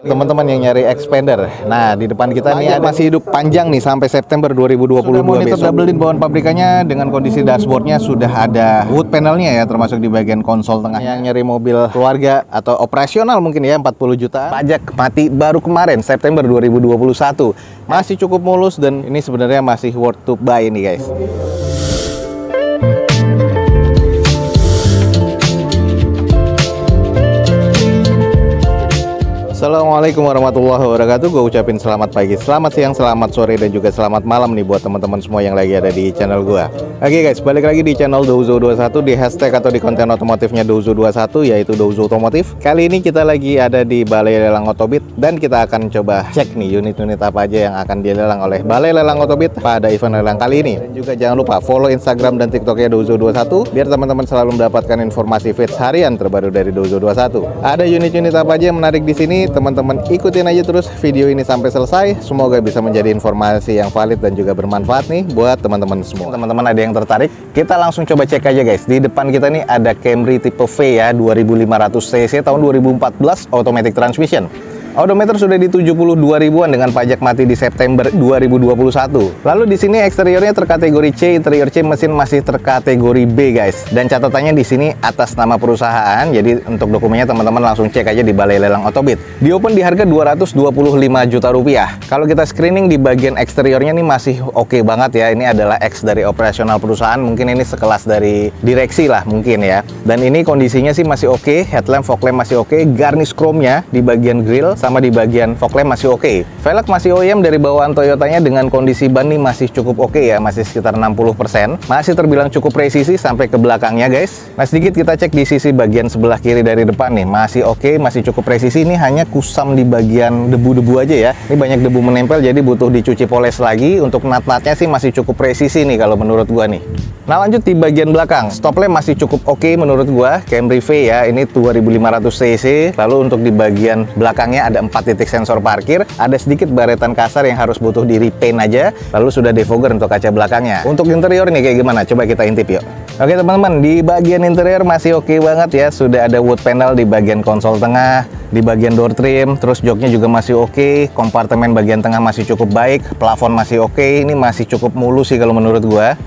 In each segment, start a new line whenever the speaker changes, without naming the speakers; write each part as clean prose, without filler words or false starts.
Teman-teman yang nyari expander. Nah, di depan kita nih masih hidup panjang nih sampai September 2022 monitor double in bawaan pabrikannya dengan kondisi dashboardnya sudah ada wood panelnya ya, termasuk di bagian konsol tengah. Yang nyari mobil keluarga atau operasional mungkin ya 40 juta. Pajak mati baru kemarin September 2021. Masih cukup mulus dan ini sebenarnya masih worth to buy ini guys. Assalamualaikum warahmatullahi wabarakatuh. Gue ucapin selamat pagi, selamat siang, selamat sore, dan juga selamat malam nih buat teman-teman semua yang lagi ada di channel gue. Oke guys, balik lagi di channel Douzo21 di hashtag atau di konten otomotifnya Douzo21 yaitu Douzo Otomotif. Kali ini kita lagi ada di Balai Lelang Otobit dan kita akan coba cek nih unit-unit apa aja yang akan dilelang oleh Balai Lelang Otobit pada event lelang kali ini. Dan juga jangan lupa follow Instagram dan TikToknya Douzo21 biar teman-teman selalu mendapatkan informasi feeds harian terbaru dari Douzo21. Ada unit-unit apa aja yang menarik di sini? Teman-teman ikutin aja terus video ini sampai selesai. Semoga bisa menjadi informasi yang valid dan juga bermanfaat nih buat teman-teman semua. Teman-teman ada yang tertarik? Kita langsung coba cek aja guys. Di depan kita nih ada Camry tipe V ya, 2500 cc tahun 2014 automatic transmission. Odometer sudah di 72 ribuan dengan pajak mati di September 2021. Lalu di sini eksteriornya terkategori C, interior C, mesin masih terkategori B guys. Dan catatannya di sini atas nama perusahaan. Jadi untuk dokumennya teman-teman langsung cek aja di Balai Lelang Otobit. Di open di harga 225 juta rupiah. Kalau kita screening di bagian eksteriornya nih masih oke banget ya. Ini adalah X dari operasional perusahaan. Mungkin ini sekelas dari direksi lah mungkin ya. Dan ini kondisinya sih masih oke. Headlamp, fog lamp masih oke. Garnish chrome-nya di bagian grill sama di bagian fog lamp masih oke. Velg masih OEM dari bawaan Toyotanya dengan kondisi ban nih masih cukup oke ya, masih sekitar 60%. Masih terbilang cukup presisi sampai ke belakangnya guys. Nah sedikit kita cek di sisi bagian sebelah kiri dari depan nih, masih oke, masih cukup presisi. Ini hanya kusam di bagian debu-debu aja ya. Ini banyak debu menempel jadi butuh dicuci poles lagi. Untuk nat-natnya sih masih cukup presisi nih kalau menurut gua nih. Nah lanjut di bagian belakang, stop lamp masih cukup oke menurut gua. Camry V ya, ini 2500 cc. Lalu untuk di bagian belakangnya ada 4 titik sensor parkir, ada sedikit baretan kasar yang harus butuh di repaint aja. Lalu sudah defogger untuk kaca belakangnya. Untuk interior nih kayak gimana? Coba kita intip yuk. Oke teman-teman, di bagian interior masih oke banget ya. Sudah ada wood panel di bagian konsol tengah, di bagian door trim, terus joknya juga masih oke. Kompartemen bagian tengah masih cukup baik, plafon masih oke. Ini masih cukup mulus sih kalau menurut gua.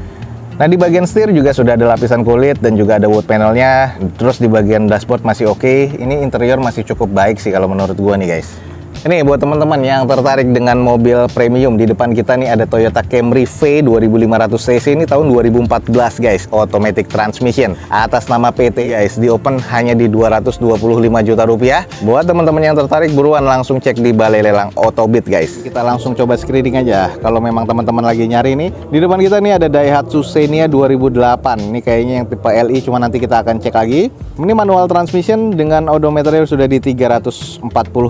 Nah di bagian setir juga sudah ada lapisan kulit dan juga ada wood panelnya. Terus di bagian dashboard masih oke. Ini interior masih cukup baik sih kalau menurut gua nih guys. Ini buat teman-teman yang tertarik dengan mobil premium, di depan kita nih ada Toyota Camry V 2500 cc ini tahun 2014 guys, automatic transmission atas nama PT guys. Di open hanya di 225 juta rupiah. Buat teman-teman yang tertarik buruan langsung cek di Balai Lelang Otobit guys. Kita langsung coba screening aja. Kalau memang teman-teman lagi nyari nih, di depan kita nih ada Daihatsu Xenia 2008. Ini kayaknya yang tipe LI, cuma nanti kita akan cek lagi. Ini manual transmission dengan odometernya sudah di 340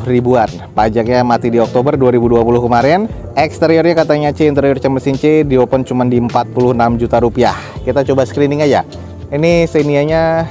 ribuan. Pajaknya mati di Oktober 2020 kemarin. Eksteriornya katanya C, interior C mesin C, di open cuma di 46 juta rupiah. Kita coba screening aja. Ini Xenia-nya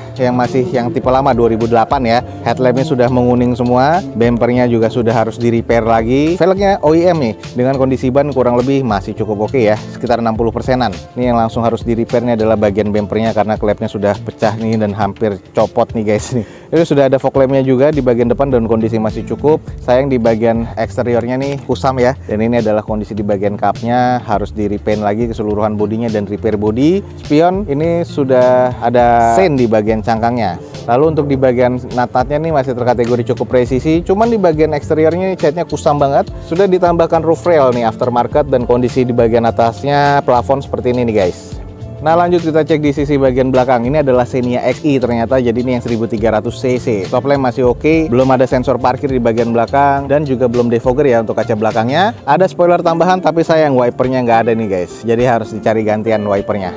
yang tipe lama 2008 ya. Headlampnya sudah menguning semua, bempernya juga sudah harus di repair lagi. Velgnya OEM nih, dengan kondisi ban kurang lebih masih cukup oke ya, sekitar 60%-an. Ini yang langsung harus di repairnya adalah bagian bempernya karena klepnya sudah pecah nih dan hampir copot nih guys nih. Itu sudah ada fog lamp-nya juga di bagian depan dan kondisi masih cukup. Sayang di bagian eksteriornya nih kusam ya. Dan ini adalah kondisi di bagian cupnya, harus di repaint lagi keseluruhan bodinya dan repair body. Spion ini sudah ada sein di bagian cangkangnya. Lalu untuk di bagian nat-natnya nih masih terkategori cukup presisi. Cuman di bagian eksteriornya catnya kusam banget. Sudah ditambahkan roof rail nih aftermarket dan kondisi di bagian atasnya plafon seperti ini nih guys. Nah lanjut kita cek di sisi bagian belakang. Ini adalah Xenia XI ternyata, jadi ini yang 1300 cc. Top lamp masih oke, belum ada sensor parkir di bagian belakang dan juga belum defogger ya untuk kaca belakangnya. Ada spoiler tambahan tapi sayang wipernya nggak ada nih guys, jadi harus dicari gantian wipernya.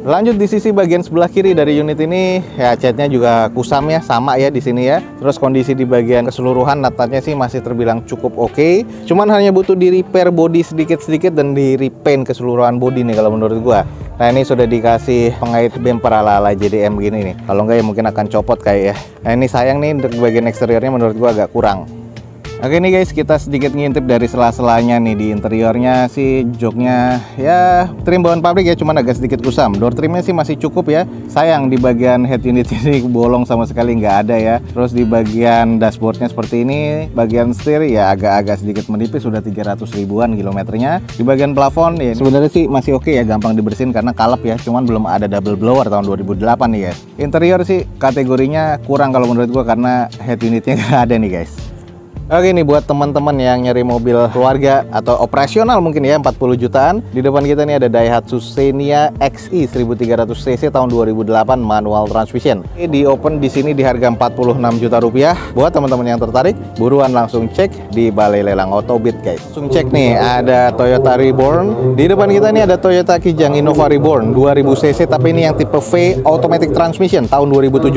Lanjut di sisi bagian sebelah kiri dari unit ini ya, catnya juga kusam ya, sama ya di sini ya. Terus kondisi di bagian keseluruhan nat-natnya sih masih terbilang cukup oke. Cuman hanya butuh di repair body sedikit-sedikit dan di repaint keseluruhan body nih kalau menurut gua. Nah ini sudah dikasih pengait bumper ala-ala JDM gini nih. Kalau enggak ya mungkin akan copot kayak ya. Nah ini sayang nih untuk bagian eksteriornya menurut gua agak kurang. Oke nih guys, kita sedikit ngintip dari sela-selanya nih. Di interiornya sih joknya ya trim bawaan pabrik ya, cuman agak sedikit kusam. Door trimnya sih masih cukup ya. Sayang di bagian head unit ini bolong sama sekali, nggak ada ya. Terus di bagian dashboardnya seperti ini. Bagian setir ya agak-agak sedikit menipis, sudah 300 ribuan kilometernya. Di bagian plafon ya sebenarnya sih masih oke ya, gampang dibersihin karena kalap ya. Cuman belum ada double blower tahun 2008 nih guys. Interior sih kategorinya kurang kalau menurut gua karena head unitnya nggak ada nih guys. Oke nih buat teman-teman yang nyari mobil keluarga atau operasional mungkin ya 40 jutaan. Di depan kita nih ada Daihatsu Xenia XI 1300 cc tahun 2008 manual transmission. Ini di open di sini di harga 46 juta rupiah. Buat teman-teman yang tertarik, buruan langsung cek di Balai Lelang Autobit guys. Langsung cek nih ada Toyota Reborn. Di depan kita nih ada Toyota Kijang Innova Reborn 2000 cc tapi ini yang tipe V automatic transmission tahun 2017.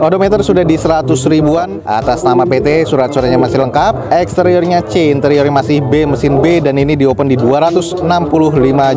Odometer sudah di 100 ribuan, atas nama PT, surat-suratnya masih lengkap, eksteriornya C, interiornya masih B, mesin B, dan ini di open di 265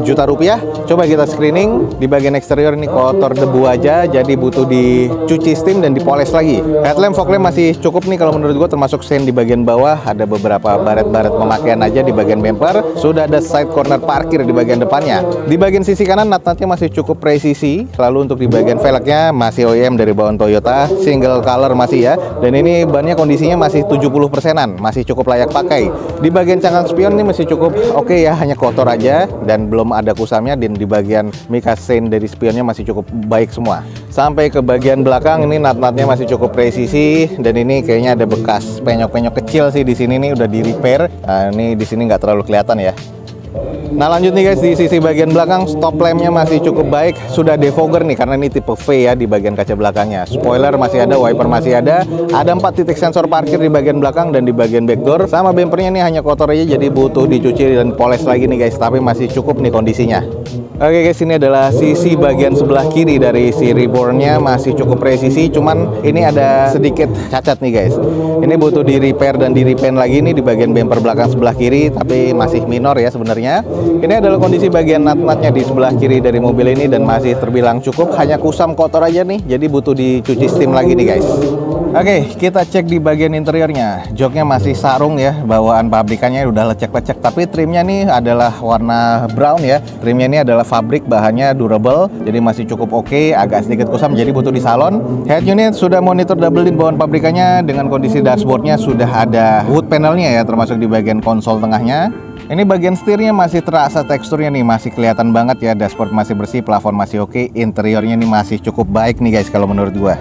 juta rupiah. Coba kita screening. Di bagian eksterior ini kotor debu aja, jadi butuh dicuci steam dan dipoles lagi. Headlamp, fog lamp masih cukup nih kalau menurut gua, termasuk sen di bagian bawah. Ada beberapa baret-baret pemakaian aja di bagian bumper. Sudah ada side corner parkir di bagian depannya. Di bagian sisi kanan nut-nutnya masih cukup presisi. Lalu untuk di bagian velgnya masih OEM dari bawaan Toyota, single color masih ya. Dan ini bannya kondisinya masih 70%-an, masih cukup layak pakai. Di bagian cangkang spion ini masih cukup oke ya, hanya kotor aja dan belum ada kusamnya. Dan di bagian mica stain dari spionnya masih cukup baik semua. Sampai ke bagian belakang ini nut-nutnya masih cukup presisi dan ini kayaknya ada bekas penyok-penyok kecil sih di sini nih, udah di repair. Nah, ini di sini nggak terlalu kelihatan ya. Nah lanjut nih guys, di sisi bagian belakang stop lampnya masih cukup baik, sudah defogger nih karena ini tipe V ya di bagian kaca belakangnya. Spoiler masih ada, wiper masih ada 4 titik sensor parkir di bagian belakang dan di bagian back door. Sama bumpernya nih hanya kotor aja, jadi butuh dicuci dan poles lagi nih guys, tapi masih cukup nih kondisinya. Oke guys, ini adalah sisi bagian sebelah kiri dari si Reborn-nya, masih cukup presisi, cuman ini ada sedikit cacat nih guys. Ini butuh di repair dan di repaint lagi nih di bagian bumper belakang sebelah kiri, tapi masih minor ya sebenarnya. Ini adalah kondisi bagian nut-nutnya di sebelah kiri dari mobil ini dan masih terbilang cukup, hanya kusam kotor aja nih, jadi butuh dicuci steam lagi nih guys. Oke, kita cek di bagian interiornya. Joknya masih sarung ya, bawaan pabrikannya udah lecek-lecek, tapi trimnya nih adalah warna brown ya. Trimnya ini adalah fabrik, bahannya durable, jadi masih cukup oke, agak sedikit kusam jadi butuh di salon. Head unit sudah monitor double din bawaan pabrikannya dengan kondisi dashboardnya sudah ada wood panelnya ya, termasuk di bagian konsol tengahnya. Ini bagian setirnya masih terasa teksturnya nih, masih kelihatan banget ya. Dashboard masih bersih, plafon masih oke, interiornya nih masih cukup baik nih guys kalau menurut gua.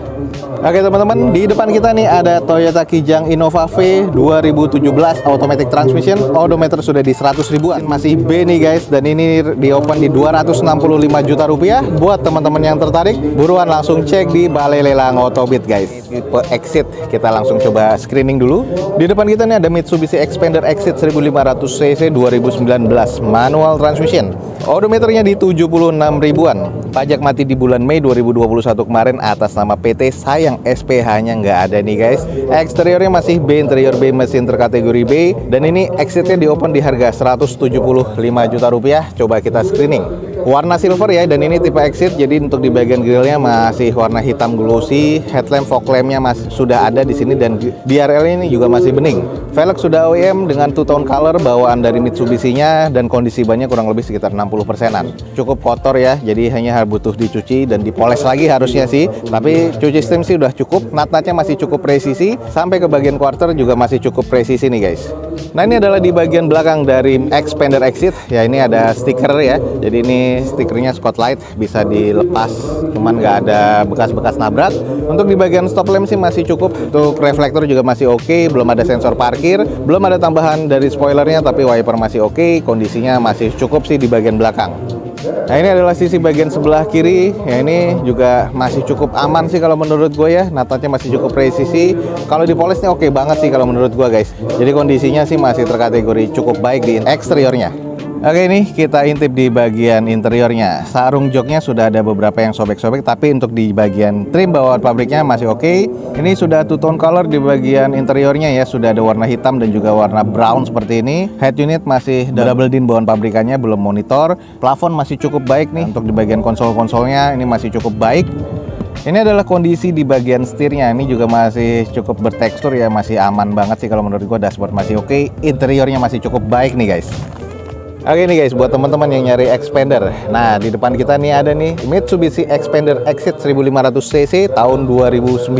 Oke teman-teman, di depan kita nih ada Toyota Kijang Innova V 2017 automatic transmission. Odometer sudah di 100 ribuan, masih B nih guys, dan ini di open di 265 juta rupiah. Buat teman-teman yang tertarik, buruan langsung cek di Balai Lelang Autobit guys. Tipe Exit, kita langsung coba screening dulu. Di depan kita nih ada Mitsubishi Xpander Exit 1500 cc 2019 manual transmission. Odometernya di 76 ribuan. Pajak mati di bulan Mei 2021 kemarin atas nama PT. Sayang SPH-nya nggak ada nih guys. Eksteriornya masih B, interior B, mesin terkategori B. Dan ini exitnya di open di harga 175 juta rupiah. Coba kita screening. Warna silver ya, dan ini tipe exit, jadi untuk di bagian grillnya masih warna hitam glossy. Headlamp, fog lampnya masih sudah ada di sini, dan DRL ini juga masih bening. Velg sudah OEM dengan two-tone color bawaan dari Mitsubishi-nya, dan kondisi bannya kurang lebih sekitar 60%-an. Cukup kotor ya, jadi hanya butuh dicuci dan dipoles lagi harusnya sih. Tapi cuci steam sih udah cukup. Nut-nutnya masih cukup presisi, sampai ke bagian quarter juga masih cukup presisi nih guys. Nah ini adalah di bagian belakang dari Xpander Exit ya, ini ada stiker ya, jadi ini stikernya Spotlight, bisa dilepas, cuman nggak ada bekas-bekas nabrak. Untuk di bagian stop lamp sih masih cukup, untuk reflektor juga masih oke, belum ada sensor parkir, belum ada tambahan dari spoilernya, tapi wiper masih oke, kondisinya masih cukup sih di bagian belakang. Nah ini adalah sisi bagian sebelah kiri ya, ini juga masih cukup aman sih kalau menurut gue ya. Nut-nutnya masih cukup presisi, kalau dipolesnya oke banget sih kalau menurut gue guys. Jadi kondisinya sih masih terkategori cukup baik di eksteriornya. Oke, ini kita intip di bagian interiornya. Sarung joknya sudah ada beberapa yang sobek-sobek, tapi untuk di bagian trim bawaan pabriknya masih oke. Ini sudah two-tone color di bagian interiornya ya, sudah ada warna hitam dan juga warna brown seperti ini. Head unit masih double din bawaan pabrikannya, belum monitor. Plafon masih cukup baik nih. Untuk di bagian konsol-konsolnya ini masih cukup baik. Ini adalah kondisi di bagian setirnya. Ini juga masih cukup bertekstur ya, masih aman banget sih kalau menurut gua. Dashboard masih oke, interiornya masih cukup baik nih guys. Oke nih guys, buat teman-teman yang nyari Xpander. Nah, di depan kita nih ada nih Mitsubishi Xpander Exit 1500cc tahun 2019.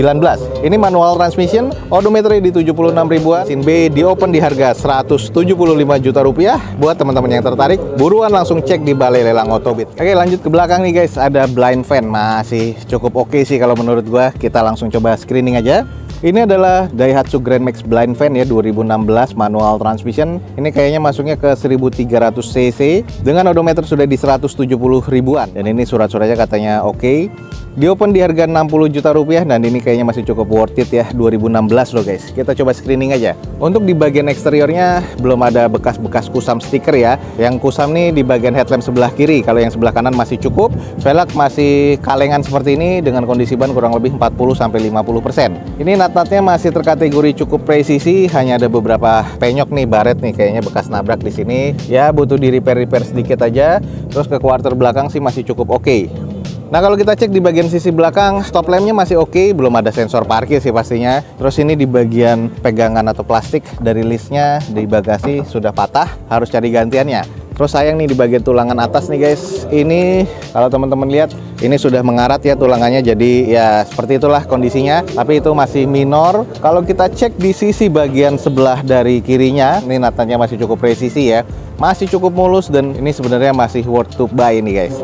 Ini manual transmission, odometernya di 76 ribuan, mesin B di open di harga 175 juta rupiah. Buat teman-teman yang tertarik, buruan langsung cek di Balai Lelang Otobit. Oke, lanjut ke belakang nih guys, ada blind fan. Masih cukup oke sih kalau menurut gua. Kita langsung coba screening aja. Ini adalah Daihatsu Grand Max Blind Fan ya, 2016 manual transmission. Ini kayaknya masuknya ke 1300 cc dengan odometer sudah di 170 ribuan. Dan ini surat-suratnya katanya oke. Di open di harga 60 juta rupiah dan ini kayaknya masih cukup worth it ya, 2016 loh guys. Kita coba screening aja. Untuk di bagian eksteriornya belum ada bekas-bekas kusam stiker ya. Yang kusam nih di bagian headlamp sebelah kiri. Kalau yang sebelah kanan masih cukup. Velg masih kalengan seperti ini dengan kondisi ban kurang lebih 40-50%. Ini nat-natnya masih terkategori cukup presisi, hanya ada beberapa penyok nih, baret nih kayaknya bekas nabrak di sini. Ya butuh di repair sedikit aja. Terus ke quarter belakang sih masih cukup oke. Nah kalau kita cek di bagian sisi belakang, stop lampnya masih oke, belum ada sensor parkir sih pastinya. Terus ini di bagian pegangan atau plastik dari listnya di bagasi sudah patah, harus cari gantiannya. Terus sayang nih di bagian tulangan atas nih guys, ini kalau teman-teman lihat ini sudah mengarat ya tulangannya, jadi ya seperti itulah kondisinya. Tapi itu masih minor. Kalau kita cek di sisi bagian sebelah dari kirinya, ini natanya masih cukup presisi ya, masih cukup mulus dan ini sebenarnya masih worth to buy ini guys.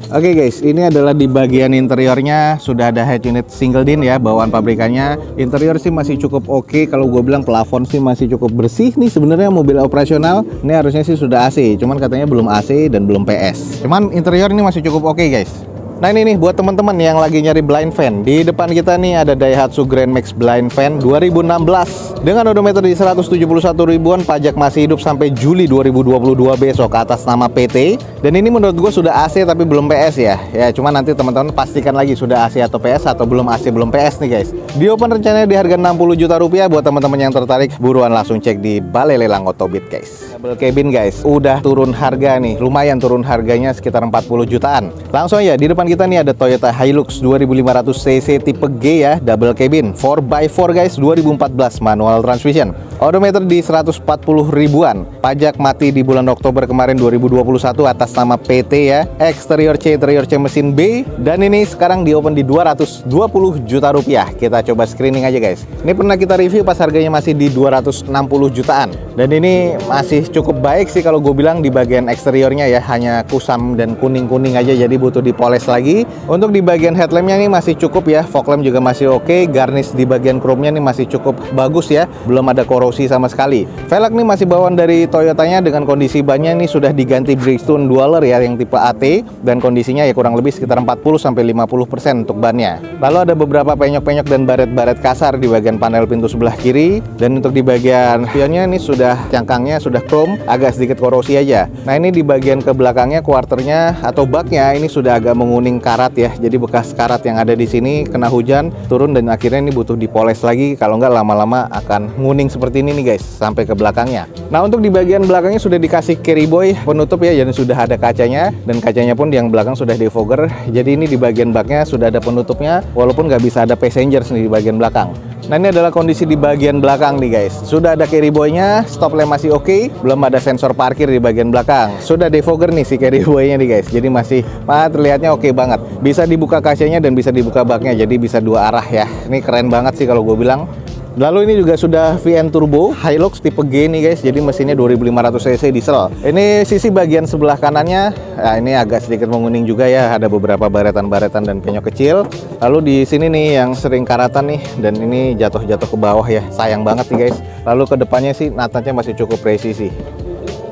Oke guys, ini adalah di bagian interiornya, sudah ada head unit single din ya, bawaan pabrikannya. Interior sih masih cukup oke. Kalau gue bilang plafon sih masih cukup bersih nih sebenarnya, mobil operasional. Ini harusnya sih sudah AC, cuman katanya belum AC dan belum PS. Cuman interior ini masih cukup oke guys. Nah ini nih buat teman-teman yang lagi nyari blind fan. Di depan kita nih ada Daihatsu Grand Max Blind Fan 2016 dengan odometer di 171 ribuan, pajak masih hidup sampai Juli 2022 besok atas nama PT. Dan ini menurut gue sudah AC tapi belum PS ya. Ya cuma nanti teman-teman pastikan lagi sudah AC atau PS atau belum AC belum PS nih guys. Di open rencananya di harga 60 juta rupiah. Buat teman-teman yang tertarik, buruan langsung cek di Balai Lelang Otobit guys. Double cabin guys, udah turun harga nih, lumayan turun harganya sekitar 40 jutaan. Langsung aja, di depan kita nih ada Toyota Hilux 2500cc tipe G ya, double cabin 4x4 guys, 2014 manual transmission. Odometer di 140 ribuan, pajak mati di bulan Oktober kemarin 2021 atas nama PT ya. Eksterior C, interior C mesin B, dan ini sekarang di open di 220 juta rupiah. Kita coba screening aja guys. Ini pernah kita review pas harganya masih di 260 jutaan. Dan ini masih cukup baik sih kalau gue bilang. Di bagian eksteriornya ya hanya kusam dan kuning-kuning aja, jadi butuh dipoles lagi. Untuk di bagian headlampnya nih masih cukup ya, fog lamp juga masih oke. Garnish di bagian chrome-nya nih masih cukup bagus ya, belum ada korosi sama sekali. Velg nih masih bawaan dari Toyotanya dengan kondisi bannya nih sudah diganti Bridgestone Dweller ya yang tipe AT, dan kondisinya ya kurang lebih sekitar 40-50% untuk bannya. Lalu ada beberapa penyok-penyok dan baret-baret kasar di bagian panel pintu sebelah kiri, dan untuk di bagian spionnya ini sudah cangkangnya sudah chrome, agak sedikit korosi aja. Nah ini di bagian ke belakangnya, quarternya atau baknya ini sudah agak menguning karat ya, jadi bekas karat yang ada di sini kena hujan turun dan akhirnya ini butuh dipoles lagi, kalau nggak lama-lama akan nguning seperti ini nih guys sampai ke belakangnya. Nah untuk di bagian belakangnya sudah dikasih carry boy penutup ya, jadi sudah ada kacanya, dan kacanya pun yang belakang sudah defogger, jadi ini di bagian baknya sudah ada penutupnya walaupun nggak bisa ada passengers nih di bagian belakang. Nah ini adalah kondisi di bagian belakang nih guys, sudah ada carry boy-nya, stop lamp masih oke, belum ada sensor parkir di bagian belakang, sudah defogger nih si carry boy-nya nih guys, jadi masih terlihatnya oke banget. Bisa dibuka kacanya dan bisa dibuka baknya, jadi bisa dua arah ya. Ini keren banget sih kalau gue bilang. Lalu ini juga sudah VN Turbo Hilux tipe G nih guys, jadi mesinnya 2500cc diesel. Ini sisi bagian sebelah kanannya, nah ini agak sedikit menguning juga ya, ada beberapa baretan-baretan dan penyok kecil. Lalu di sini nih yang sering karatan nih, dan ini jatuh-jatuh ke bawah ya, sayang banget nih guys. Lalu ke depannya sih natanya masih cukup presisi.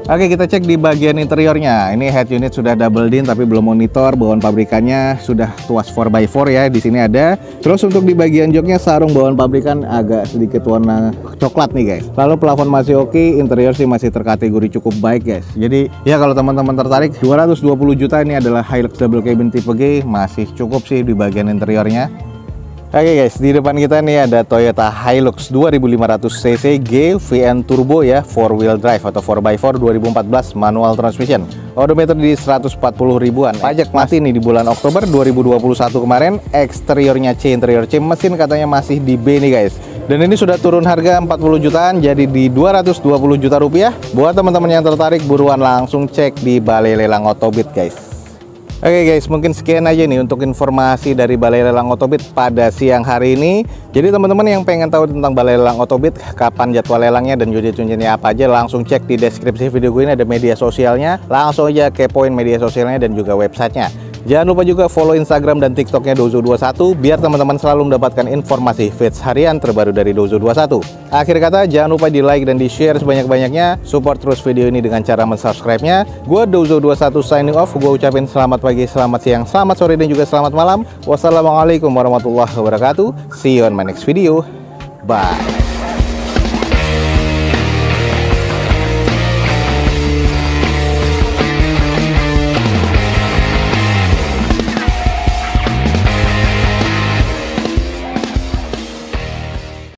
Oke, kita cek di bagian interiornya. Ini head unit sudah double din tapi belum monitor. Bawaan pabrikannya sudah tuas 4x4 ya, di sini ada. Terus untuk di bagian joknya sarung bawaan pabrikan agak sedikit warna coklat nih guys. Lalu plafon masih oke, interior sih masih terkategori cukup baik guys. Jadi ya kalau teman-teman tertarik, 220 juta ini adalah Hilux double cabin tipe G, masih cukup sih di bagian interiornya. Oke guys, di depan kita nih ada Toyota Hilux 2500 cc GVN Turbo ya, 4-wheel drive atau 4x4 2014 manual transmission. Odometer di 140 ribuan. Pajak mati nih di bulan Oktober 2021 kemarin. Eksteriornya C, interior C. Mesin katanya masih di B nih guys. Dan ini sudah turun harga 40 jutaan jadi di 220 juta rupiah. Buat teman-teman yang tertarik buruan langsung cek di Balai Lelang Otobit guys. Oke guys, mungkin sekian aja nih untuk informasi dari Balai Lelang Otobit pada siang hari ini. Jadi teman-teman yang pengen tahu tentang Balai Lelang Otobit, kapan jadwal lelangnya dan unit-unitnya apa aja, langsung cek di deskripsi video gue ini ada media sosialnya. Langsung aja kepoin media sosialnya dan juga websitenya. Jangan lupa juga follow Instagram dan TikToknya Dozo21 biar teman-teman selalu mendapatkan informasi feeds harian terbaru dari Dozo21. Akhir kata, jangan lupa di like dan di share sebanyak-banyaknya. Support terus video ini dengan cara mensubscribe-nya. Gue Dozo21 signing off. Gue ucapin selamat pagi, selamat siang, selamat sore, dan juga selamat malam. Wassalamualaikum warahmatullahi wabarakatuh. See you on my next video. Bye.